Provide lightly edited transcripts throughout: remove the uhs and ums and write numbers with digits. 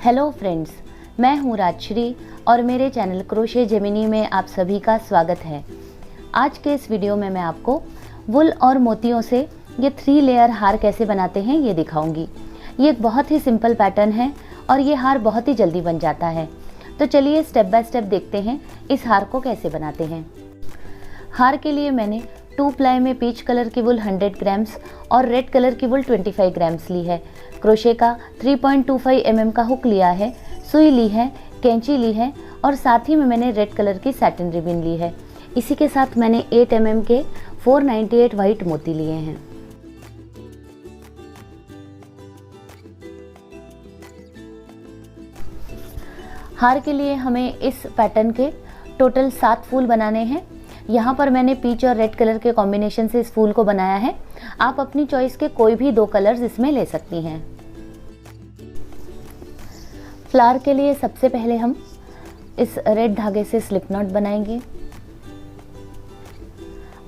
Hello friends, मैं हूँ राजश्री और मेरे चैनल क्रोशे जेमिनी में आप सभी का स्वागत है। आज के इस वीडियो में मैं आपको वुल और मोतियों से ये 3 लेयर हार कैसे बनाते हैं ये दिखाऊंगी। ये एक बहुत ही सिंपल पैटर्न है और ये हार बहुत ही जल्दी बन जाता है। तो चलिए स्टेप बाय स्टेप देखते हैं इस हार को कैसे बनाते हैं। हार के लिए मैंने 2 प्लाई में पीच कलर की वुल 100 ग्राम्स और रेड कलर की वुल 25 ग्राम्स ली है। क्रोशे का 3.25 mm का हुक लिया है, सुई ली है, कैंची ली है और साथ ही में मैंने रेड कलर की सैटिन रिबन ली है। इसी के साथ मैंने 8 mm के 498 वाइट मोती लिए हैं। हार के लिए हमें इस पैटर्न के टोटल 7 फूल बनाने हैं। यहाँ पर मैंने पीच और रेड कलर के कॉम्बिनेशन से इस फूल को बनाया है। आप अपनी चॉइस के कोई भी 2 कलर्स इसमें ले सकती हैं। फ्लावर के लिए सबसे पहले हम इस रेड धागे से स्लिप नॉट बनाएंगे।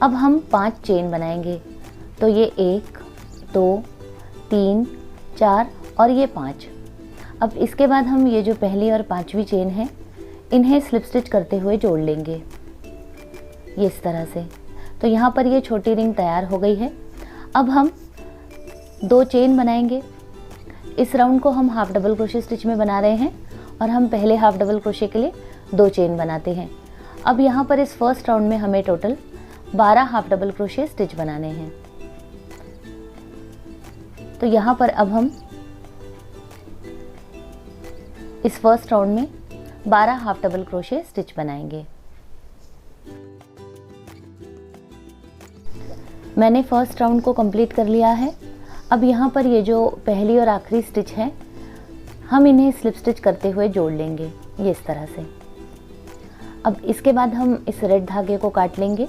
अब हम 5 चेन बनाएंगे। तो ये 1, 2, 3, 4 और ये 5। अब इसके बाद हम ये जो पहली और 5वीं चेन है इन्हें स्लिप स्टिच करते हुए जोड़ लेंगे, ये इस तरह से। तो यहाँ पर ये छोटी रिंग तैयार हो गई है। अब हम 2 चेन बनाएंगे। इस राउंड को हम हाफ डबल क्रोशे स्टिच में बना रहे हैं और हम पहले हाफ डबल क्रोशे के लिए 2 चेन बनाते हैं। अब यहाँ पर इस फर्स्ट राउंड में हमें total 12 half double crochet stitch बनाने हैं। तो यहाँ पर अब हम इस फर्स्ट राउंड में 12 हाफ डबल क्रोशे स्टिच बनाएंगे। मैंने फर्स्ट राउंड को कंप्लीट कर लिया है। अब यहाँ पर ये जो पहली और आखिरी स्टिच है हम इन्हें स्लिप स्टिच करते हुए जोड़ लेंगे, ये इस तरह से। अब इसके बाद हम इस रेड धागे को काट लेंगे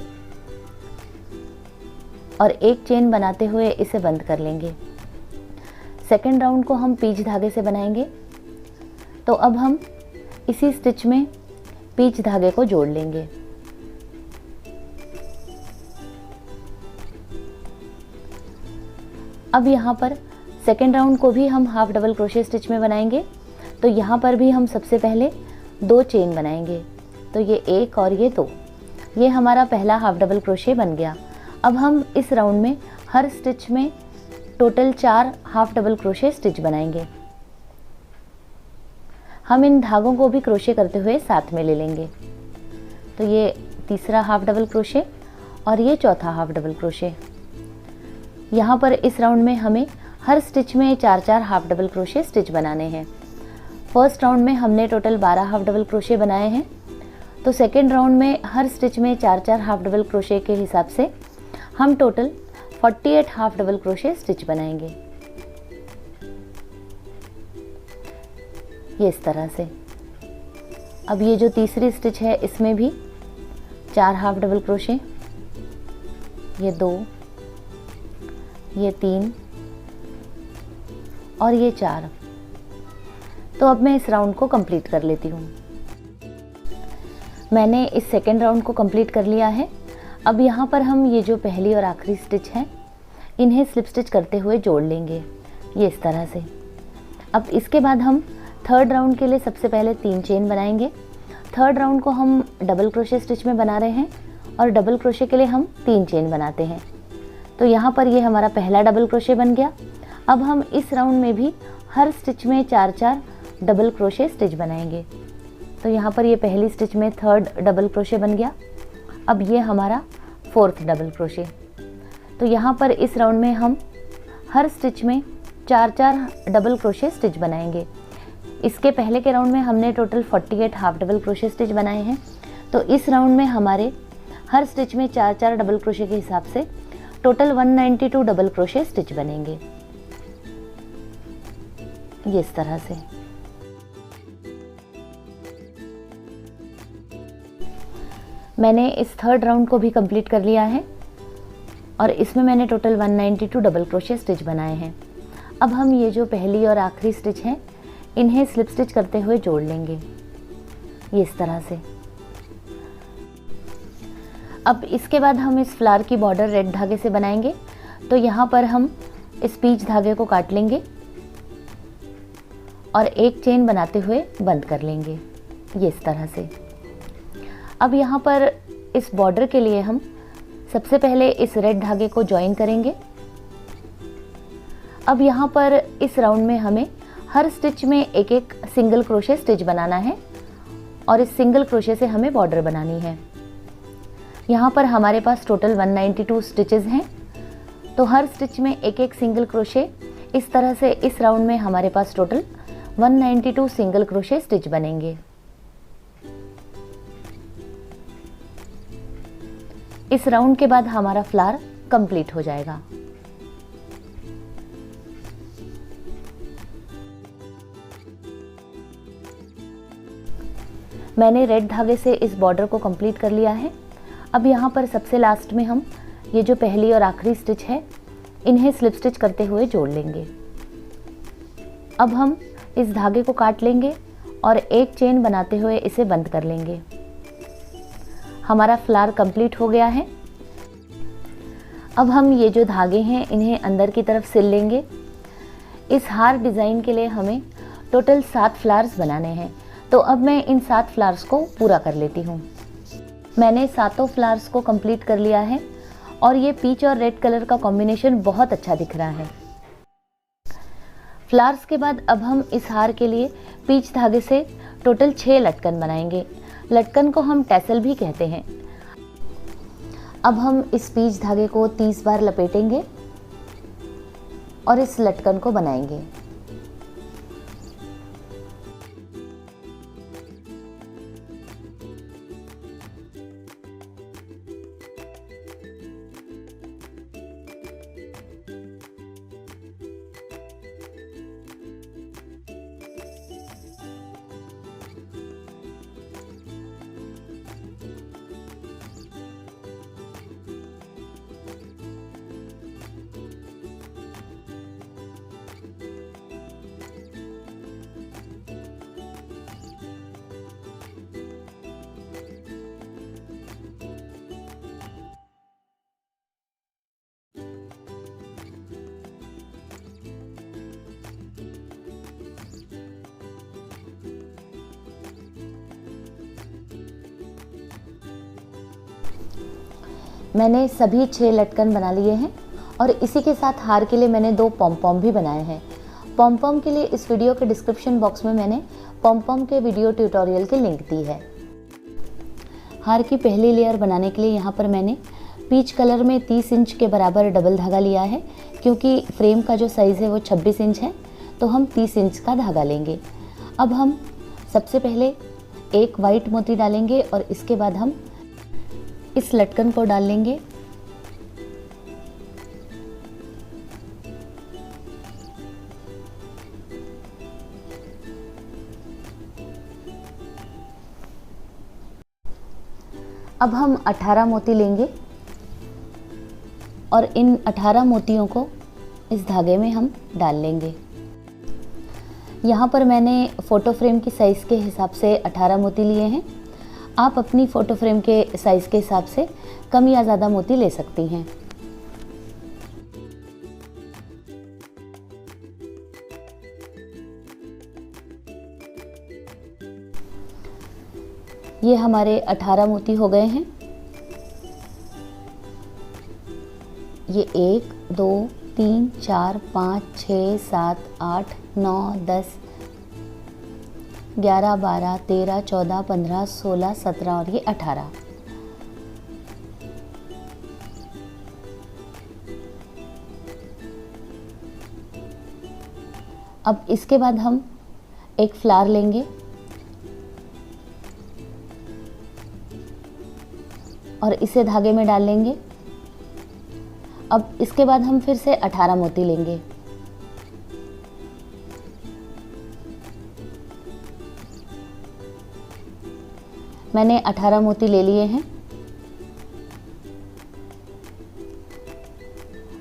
और एक चेन बनाते हुए इसे बंद कर लेंगे। सेकेंड राउंड को हम पीच धागे से बनाएंगे। तो अब हम इसी स्टिच में पीच धागे को जोड़ लेंगे। अब यहाँ पर सेकेंड राउंड को भी हम हाफ डबल क्रोशे स्टिच में बनाएंगे। तो यहाँ पर भी हम सबसे पहले 2 चेन बनाएंगे। तो ये 1 और ये 2, ये हमारा पहला हाफ डबल क्रोशे बन गया। अब हम इस राउंड में हर स्टिच में total 4 half double crochet stitch बनाएंगे। हम इन धागों को भी क्रोशे करते हुए साथ में ले लेंगे। तो ये तीसरा हाफ डबल क्रोशे और ये चौथा हाफ डबल क्रोशे। यहाँ पर इस राउंड में हमें हर स्टिच में 4-4 हाफ डबल क्रोशे स्टिच बनाने हैं। फर्स्ट राउंड में हमने टोटल 12 हाफ डबल क्रोशे बनाए हैं। तो सेकेंड राउंड में हर स्टिच में 4-4 हाफ डबल क्रोशे के हिसाब से हम total 48 half double crochet stitch बनाएंगे, ये इस तरह से। अब ये जो तीसरी स्टिच है इसमें भी 4 हाफ डबल क्रोशे, ये 2, ये 3 और ये 4। तो अब मैं इस राउंड को कंप्लीट कर लेती हूँ। मैंने इस सेकेंड राउंड को कंप्लीट कर लिया है। अब यहाँ पर हम ये जो पहली और आखिरी स्टिच है इन्हें स्लिप स्टिच करते हुए जोड़ लेंगे, ये इस तरह से। अब इसके बाद हम थर्ड राउंड के लिए सबसे पहले 3 चेन बनाएंगे। थर्ड राउंड को हम डबल क्रोशे स्टिच में बना रहे हैं और डबल क्रोशे के लिए हम 3 चेन बनाते हैं। तो यहाँ पर ये हमारा पहला डबल क्रोशे बन गया। अब हम इस राउंड में भी हर स्टिच में 4-4 डबल क्रोशे स्टिच बनाएंगे। तो यहाँ पर ये पहली स्टिच में 3rd डबल क्रोशे बन गया। अब ये हमारा 4th डबल क्रोशे। तो यहाँ पर इस राउंड में हम हर स्टिच में 4-4 डबल क्रोशे स्टिच बनाएंगे। इसके पहले के राउंड में हमने total 48 half double crochet stitch बनाए हैं। तो इस राउंड में हमारे हर स्टिच में 4-4 डबल क्रोशे के हिसाब से टोटल 192 डबल क्रोशे स्टिच बनेंगे, ये इस तरह से। मैंने इस थर्ड राउंड को भी कंप्लीट कर लिया है और इसमें मैंने टोटल 192 डबल क्रोशे स्टिच बनाए हैं। अब हम ये जो पहली और आखिरी स्टिच है इन्हें स्लिप स्टिच करते हुए जोड़ लेंगे, ये इस तरह से। अब इसके बाद हम इस फ्लावर की बॉर्डर रेड धागे से बनाएंगे। तो यहाँ पर हम इस पीच धागे को काट लेंगे और एक चेन बनाते हुए बंद कर लेंगे, ये इस तरह से। अब यहाँ पर इस बॉर्डर के लिए हम सबसे पहले इस रेड धागे को ज्वाइन करेंगे। अब यहाँ पर इस राउंड में हमें हर स्टिच में एक एक सिंगल क्रोशे स्टिच बनाना है और इस सिंगल क्रोशे से हमें बॉर्डर बनानी है। यहाँ पर हमारे पास टोटल 192 स्टिचेस हैं, तो हर स्टिच में एक एक सिंगल क्रोशे, इस तरह से इस राउंड में हमारे पास टोटल 192 सिंगल क्रोशे स्टिच बनेंगे। इस राउंड के बाद हमारा फ्लावर कंप्लीट हो जाएगा। मैंने रेड धागे से इस बॉर्डर को कंप्लीट कर लिया है। अब यहाँ पर सबसे लास्ट में हम ये जो पहली और आखिरी स्टिच है, इन्हें स्लिप स्टिच करते हुए जोड़ लेंगे। अब हम इस धागे को काट लेंगे और एक चेन बनाते हुए इसे बंद कर लेंगे। हमारा फ्लावर कंप्लीट हो गया है। अब हम ये जो धागे हैं इन्हें अंदर की तरफ सिल लेंगे। इस हार डिज़ाइन के लिए हमें टोटल 7 फ्लावर्स बनाने हैं, तो अब मैं इन 7 फ्लावर्स को पूरा कर लेती हूँ। मैंने 7 फ्लावर्स को कंप्लीट कर लिया है और ये पीच और रेड कलर का कॉम्बिनेशन बहुत अच्छा दिख रहा है। फ्लावर्स के बाद अब हम इस हार के लिए पीच धागे से टोटल 6 लटकन बनाएंगे। लटकन को हम टैसल भी कहते हैं। अब हम इस पीच धागे को 30 बार लपेटेंगे और इस लटकन को बनाएंगे। मैंने सभी 6 लटकन बना लिए हैं और इसी के साथ हार के लिए मैंने 2 पॉम-पॉम भी बनाए हैं। पॉम-पॉम के लिए इस वीडियो के डिस्क्रिप्शन बॉक्स में मैंने पॉम-पॉम के वीडियो ट्यूटोरियल की लिंक दी है। हार की पहली लेयर बनाने के लिए यहाँ पर मैंने पीच कलर में 30 इंच के बराबर डबल धागा लिया है, क्योंकि फ्रेम का जो साइज़ है वो 26 इंच है, तो हम 30 इंच का धागा लेंगे। अब हम सबसे पहले एक वाइट मोती डालेंगे और इसके बाद हम इस लटकन को डाल लेंगे। अब हम 18 मोती लेंगे और इन 18 मोतियों को इस धागे में हम डाल लेंगे। यहाँ पर मैंने फ़ोटो फ्रेम की साइज़ के हिसाब से 18 मोती लिए हैं। आप अपनी फ़ोटो फ्रेम के साइज़ के हिसाब से कम या ज़्यादा मोती ले सकती हैं। ये हमारे 18 मोती हो गए हैं। ये 1 2 3 4 5 6 7 8 9 10 11 12 13 14 15 16 17 और ये 18। अब इसके बाद हम एक फ्लावर लेंगे और इसे धागे में डाल लेंगे। अब इसके बाद हम फिर से 18 मोती लेंगे। मैंने 18 मोती ले लिए हैं।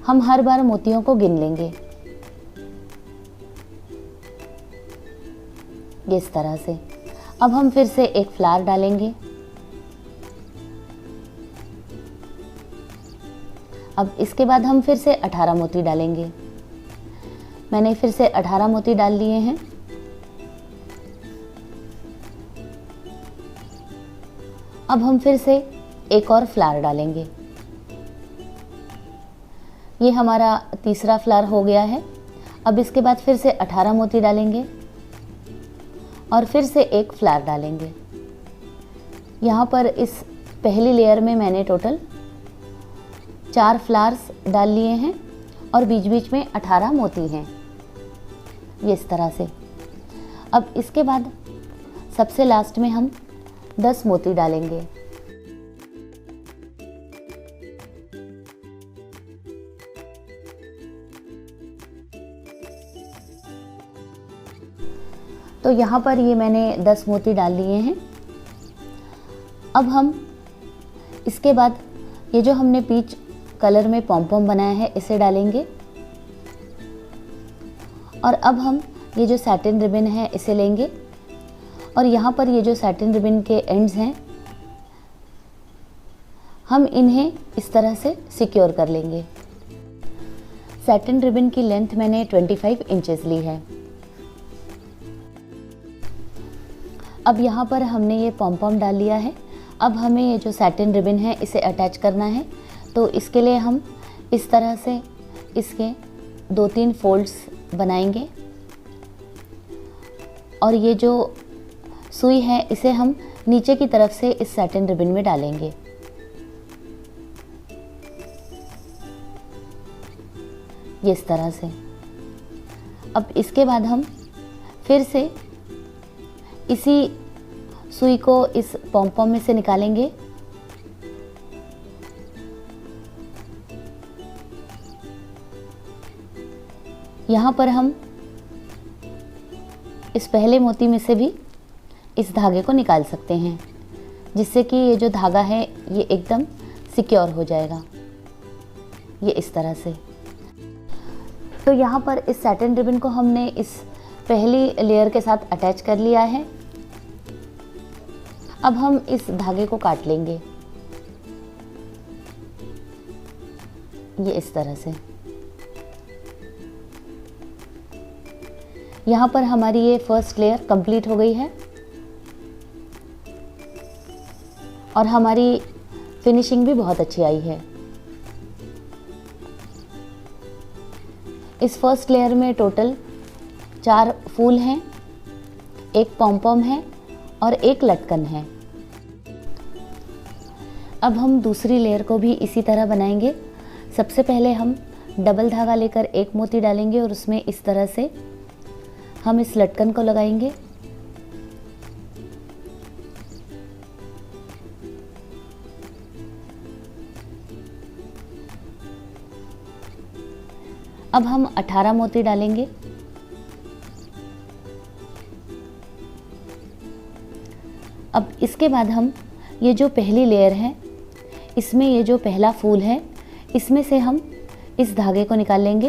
हम हर बार मोतियों को गिन लेंगे इस तरह से। अब हम फिर से एक फ्लावर डालेंगे। अब इसके बाद हम फिर से 18 मोती डालेंगे। मैंने फिर से 18 मोती डाल लिए हैं। अब हम फिर से एक और फ्लावर डालेंगे। ये हमारा तीसरा फ्लावर हो गया है। अब इसके बाद फिर से 18 मोती डालेंगे और फिर से एक फ्लावर डालेंगे। यहाँ पर इस पहली लेयर में मैंने टोटल 4 फ्लावर्स डाल लिए हैं और बीच बीच में 18 मोती हैं, ये इस तरह से। अब इसके बाद सबसे लास्ट में हम 10 मोती डालेंगे। तो यहाँ पर ये मैंने 10 मोती डाल लिए हैं। अब हम इसके बाद ये जो हमने पीच कलर में पॉम-पॉम बनाया है इसे डालेंगे और अब हम ये जो सैटिन रिबन है इसे लेंगे और यहाँ पर ये जो सैटिन रिबन के एंड्स हैं हम इन्हें इस तरह से सिक्योर कर लेंगे। सैटिन रिबन की लेंथ मैंने 25 इंचेस ली है। अब यहाँ पर हमने ये पॉम-पॉम डाल लिया है। अब हमें ये जो सैटिन रिबन है इसे अटैच करना है, तो इसके लिए हम इस तरह से इसके 2-3 फोल्ड्स बनाएंगे और ये जो सुई है इसे हम नीचे की तरफ से इस सैटिन रिबन में डालेंगे। ये इस तरह से। अब इसके बाद हम फिर से इसी सुई को इस पॉम-पॉम में से निकालेंगे यहाँ पर हम इस पहले मोती में से भी इस धागे को निकाल सकते हैं, जिससे कि ये जो धागा है ये एकदम सिक्योर हो जाएगा, ये इस तरह से। तो यहाँ पर इस सैटिन रिबन को हमने इस पहली लेयर के साथ अटैच कर लिया है। अब हम इस धागे को काट लेंगे, ये इस तरह से। यहाँ पर हमारी ये फर्स्ट लेयर कंप्लीट हो गई है और हमारी फिनिशिंग भी बहुत अच्छी आई है। इस फर्स्ट लेयर में टोटल 4 फूल हैं, एक पॉम-पॉम है और एक लटकन है। अब हम दूसरी लेयर को भी इसी तरह बनाएंगे। सबसे पहले हम डबल धागा लेकर एक मोती डालेंगे और उसमें इस तरह से हम इस लटकन को लगाएंगे। अब हम 18 मोती डालेंगे। अब इसके बाद हम ये जो पहली लेयर है इसमें ये जो पहला फूल है इसमें से हम इस धागे को निकाल लेंगे,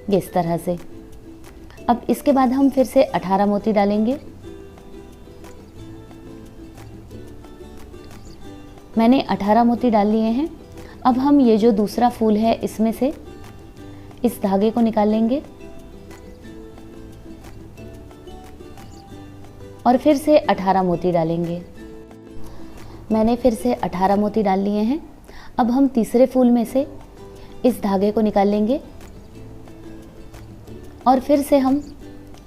ये इस तरह से। अब इसके बाद हम फिर से 18 मोती डालेंगे। मैंने 18 मोती डाल लिए हैं। अब हम ये जो दूसरा फूल है इसमें से इस धागे को निकाल लेंगे और फिर से 18 मोती डालेंगे। मैंने फिर से 18 मोती डाल लिए हैं। अब हम तीसरे फूल में से इस धागे को निकाल लेंगे और फिर से हम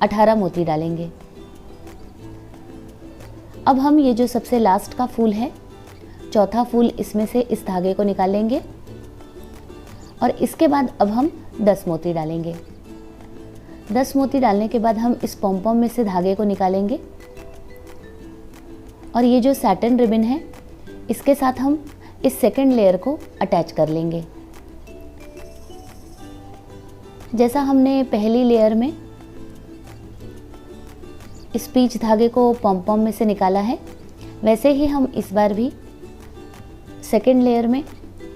18 मोती डालेंगे। अब हम ये जो सबसे लास्ट का फूल है, चौथा फूल, इसमें से इस धागे को निकाल लेंगे और इसके बाद अब हम 10 मोती डालेंगे। 10 मोती डालने के बाद हम इस पॉम-पॉम में से धागे को निकालेंगे और ये जो सैटिन रिबन है इसके साथ हम इस सेकंड लेयर को अटैच कर लेंगे। जैसा हमने पहली लेयर में इस पीच धागे को पॉम-पॉम में से निकाला है, वैसे ही हम इस बार भी सेकंड लेयर में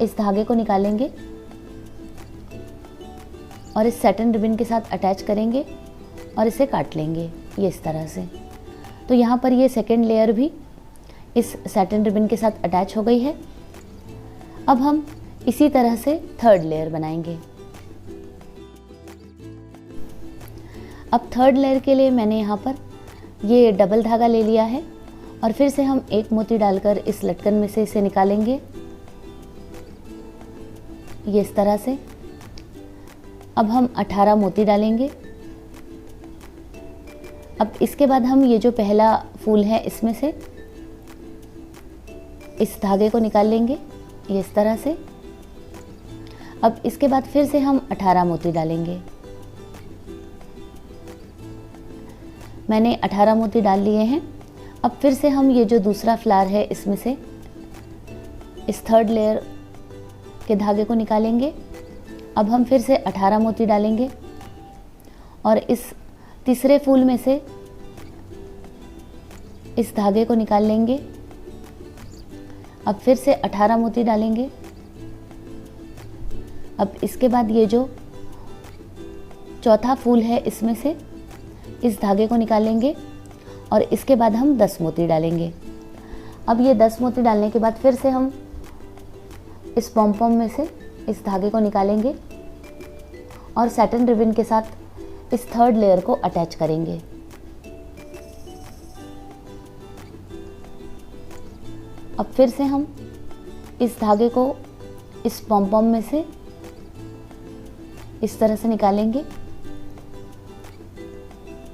इस धागे को निकालेंगे और इस सैटिन रिबन के साथ अटैच करेंगे और इसे काट लेंगे, ये इस तरह से। तो यहाँ पर ये सेकंड लेयर भी इस सैटिन रिबन के साथ अटैच हो गई है। अब हम इसी तरह से थर्ड लेयर बनाएंगे। अब थर्ड लेयर के लिए मैंने यहाँ पर ये डबल धागा ले लिया है और फिर से हम एक मोती डालकर इस लटकन में से इसे निकालेंगे, ये इस तरह से। अब हम 18 मोती डालेंगे। अब इसके बाद हम ये जो पहला फूल है इसमें से इस धागे को निकाल लेंगे, ये इस तरह से। अब इसके बाद फिर से हम 18 मोती डालेंगे। मैंने 18 मोती डाल लिए हैं। अब फिर से हम ये जो दूसरा फ्लावर है इसमें से इस थर्ड लेयर के धागे को निकालेंगे। अब हम फिर से 18 मोती डालेंगे और इस तीसरे फूल में से इस धागे को निकाल लेंगे। अब फिर से 18 मोती डालेंगे। अब इसके बाद ये जो चौथा फूल है इसमें से इस धागे को निकालेंगे और इसके बाद हम 10 मोती डालेंगे। अब ये 10 मोती डालने के बाद फिर से हम इस पॉम में से इस धागे को निकालेंगे और सैटिन रिबन के साथ इस थर्ड लेयर को अटैच करेंगे। अब फिर से हम इस धागे को इस पॉम में से इस तरह से निकालेंगे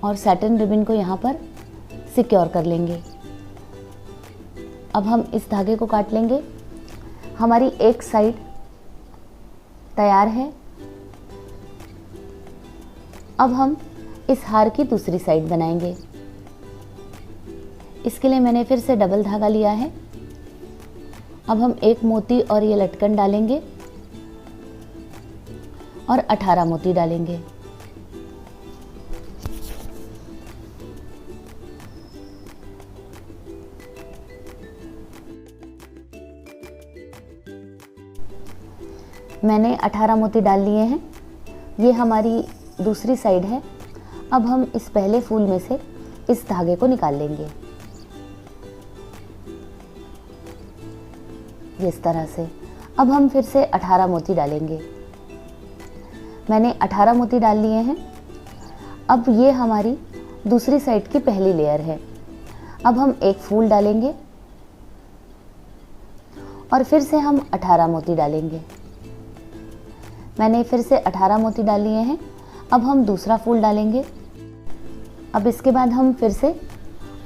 और सैटिन रिबन को यहाँ पर सिक्योर कर लेंगे। अब हम इस धागे को काट लेंगे। हमारी एक साइड तैयार है। अब हम इस हार की दूसरी साइड बनाएंगे। इसके लिए मैंने फिर से डबल धागा लिया है। अब हम एक मोती और ये लटकन डालेंगे और 18 मोती डालेंगे। मैंने 18 मोती डाल लिए हैं। ये हमारी दूसरी साइड है। अब हम इस पहले फूल में से इस धागे को निकाल लेंगे, ये इस तरह से। अब हम फिर से 18 मोती डालेंगे। मैंने 18 मोती डाल लिए हैं। अब ये हमारी दूसरी साइड की पहली लेयर है। अब हम एक फूल डालेंगे और फिर से हम 18 मोती डालेंगे। मैंने फिर से 18 मोती डाल लिए हैं। अब हम दूसरा फूल डालेंगे। अब इसके बाद हम फिर से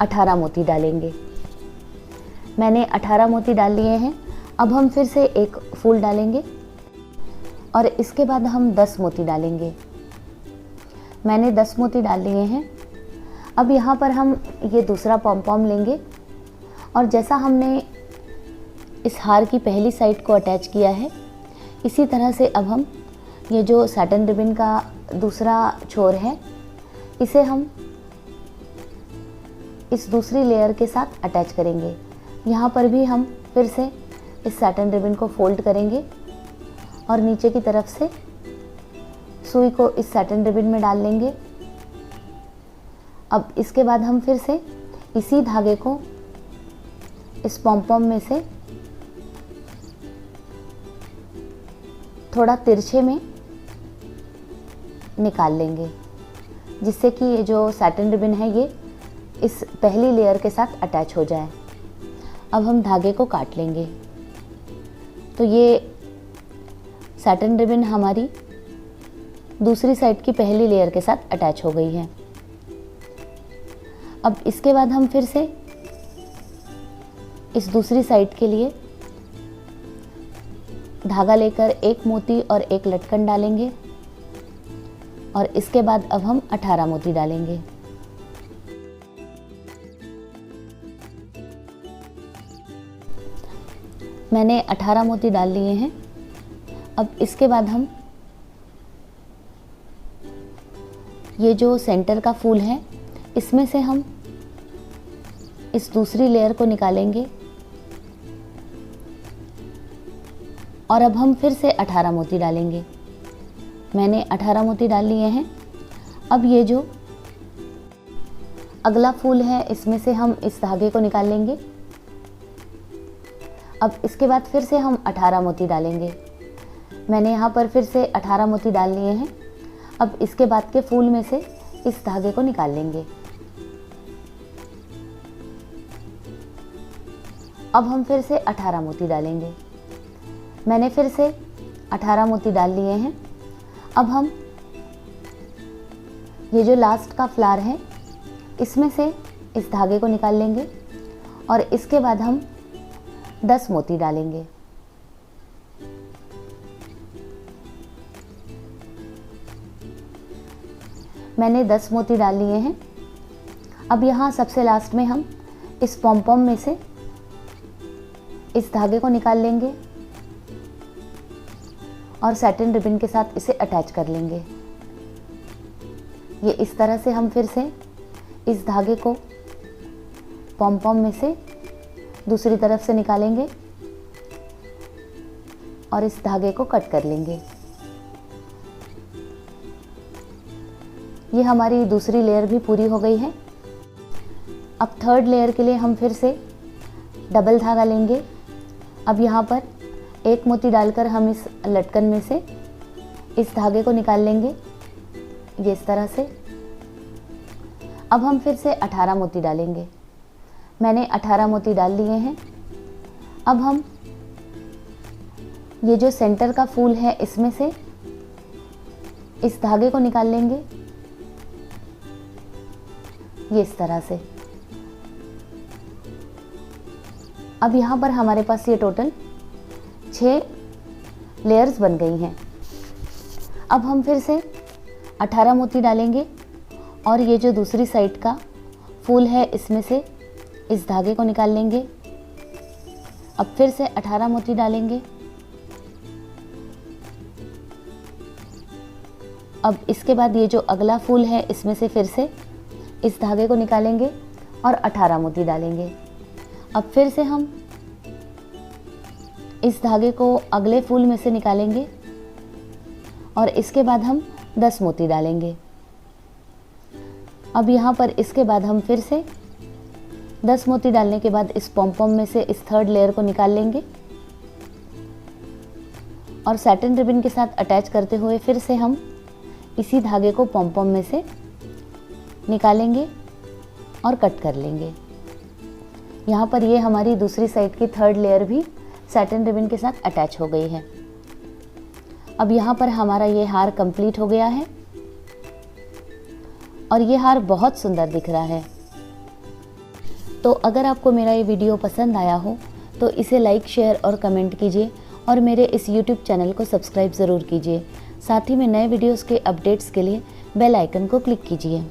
18 मोती डालेंगे। मैंने 18 मोती डाल लिए हैं। अब हम फिर से एक फूल डालेंगे और इसके बाद हम 10 मोती डालेंगे। मैंने 10 मोती डाल लिए हैं। अब यहाँ पर हम ये दूसरा पॉम लेंगे और जैसा हमने इस हार की पहली साइड को अटैच किया है, इसी तरह से अब हम ये जो सैटिन रिबन का दूसरा छोर है, इसे हम इस दूसरी लेयर के साथ अटैच करेंगे। यहाँ पर भी हम फिर से इस सैटिन रिबन को फोल्ड करेंगे और नीचे की तरफ से सुई को इस सैटिन रिबन में डाल लेंगे। अब इसके बाद हम फिर से इसी धागे को इस पॉम में से थोड़ा तिरछे में निकाल लेंगे, जिससे कि ये जो सैटिन रिबन है ये इस पहली लेयर के साथ अटैच हो जाए। अब हम धागे को काट लेंगे। तो ये सैटिन रिबन हमारी दूसरी साइड की पहली लेयर के साथ अटैच हो गई है। अब इसके बाद हम फिर से इस दूसरी साइड के लिए धागा लेकर एक मोती और एक लटकन डालेंगे और इसके बाद अब हम 18 मोती डालेंगे। मैंने 18 मोती डाल लिए हैं। अब इसके बाद हम ये जो सेंटर का फूल है, इसमें से हम इस दूसरी लेयर को निकालेंगे और अब हम फिर से 18 मोती डालेंगे। मैंने 18 मोती डाल लिए हैं। अब ये जो अगला फूल है, इसमें से हम इस धागे को निकाल लेंगे। अब इसके बाद फिर से हम 18 मोती डालेंगे। मैंने यहाँ पर फिर से 18 मोती डाल लिए हैं। अब इसके बाद के फूल में से इस धागे को निकाल लेंगे। अब हम फिर से 18 मोती डालेंगे। मैंने फिर से 18 मोती डाल लिए हैं। अब हम ये जो लास्ट का फ्लावर है इसमें से इस धागे को निकाल लेंगे और इसके बाद हम 10 मोती डालेंगे। मैंने 10 मोती डाल लिए हैं। अब यहाँ सबसे लास्ट में हम इस पॉम-पॉम में से इस धागे को निकाल लेंगे और सैटिन रिबन के साथ इसे अटैच कर लेंगे। ये इस तरह से हम फिर से इस धागे को पॉम-पॉम में से दूसरी तरफ से निकालेंगे और इस धागे को कट कर लेंगे। ये हमारी दूसरी लेयर भी पूरी हो गई है। अब थर्ड लेयर के लिए हम फिर से डबल धागा लेंगे। अब यहाँ पर 1 मोती डालकर हम इस लटकन में से इस धागे को निकाल लेंगे, ये इस तरह से। अब हम फिर से 18 मोती डालेंगे। मैंने 18 मोती डाल लिए हैं। अब हम ये जो सेंटर का फूल है इसमें से इस धागे को निकाल लेंगे, ये इस तरह से। अब यहाँ पर हमारे पास ये टोटल 6 लेयर्स बन गई हैं। अब हम फिर से 18 मोती डालेंगे और ये जो दूसरी साइड का फूल है इसमें से इस धागे को निकाल लेंगे। अब फिर से 18 मोती डालेंगे। अब इसके बाद ये जो अगला फूल है इसमें से फिर से इस धागे को निकालेंगे और 18 मोती डालेंगे। अब फिर से हम इस धागे को अगले फूल में से निकालेंगे और इसके बाद हम 10 मोती डालेंगे। अब यहाँ पर इसके बाद हम फिर से 10 मोती डालने के बाद इस पॉम-पॉम में से इस थर्ड लेयर को निकाल लेंगे और सैटिन रिबन के साथ अटैच करते हुए फिर से हम इसी धागे को पॉम-पॉम में से निकालेंगे और कट कर लेंगे। यहाँ पर ये हमारी दूसरी साइड की थर्ड लेयर भी सैटिन रिबन के साथ अटैच हो गई है। अब यहाँ पर हमारा ये हार कंप्लीट हो गया है और ये हार बहुत सुंदर दिख रहा है। तो अगर आपको मेरा ये वीडियो पसंद आया हो तो इसे लाइक, शेयर और कमेंट कीजिए और मेरे इस YouTube चैनल को सब्सक्राइब ज़रूर कीजिए। साथ ही में नए वीडियोस के अपडेट्स के लिए बेल आइकन को क्लिक कीजिए।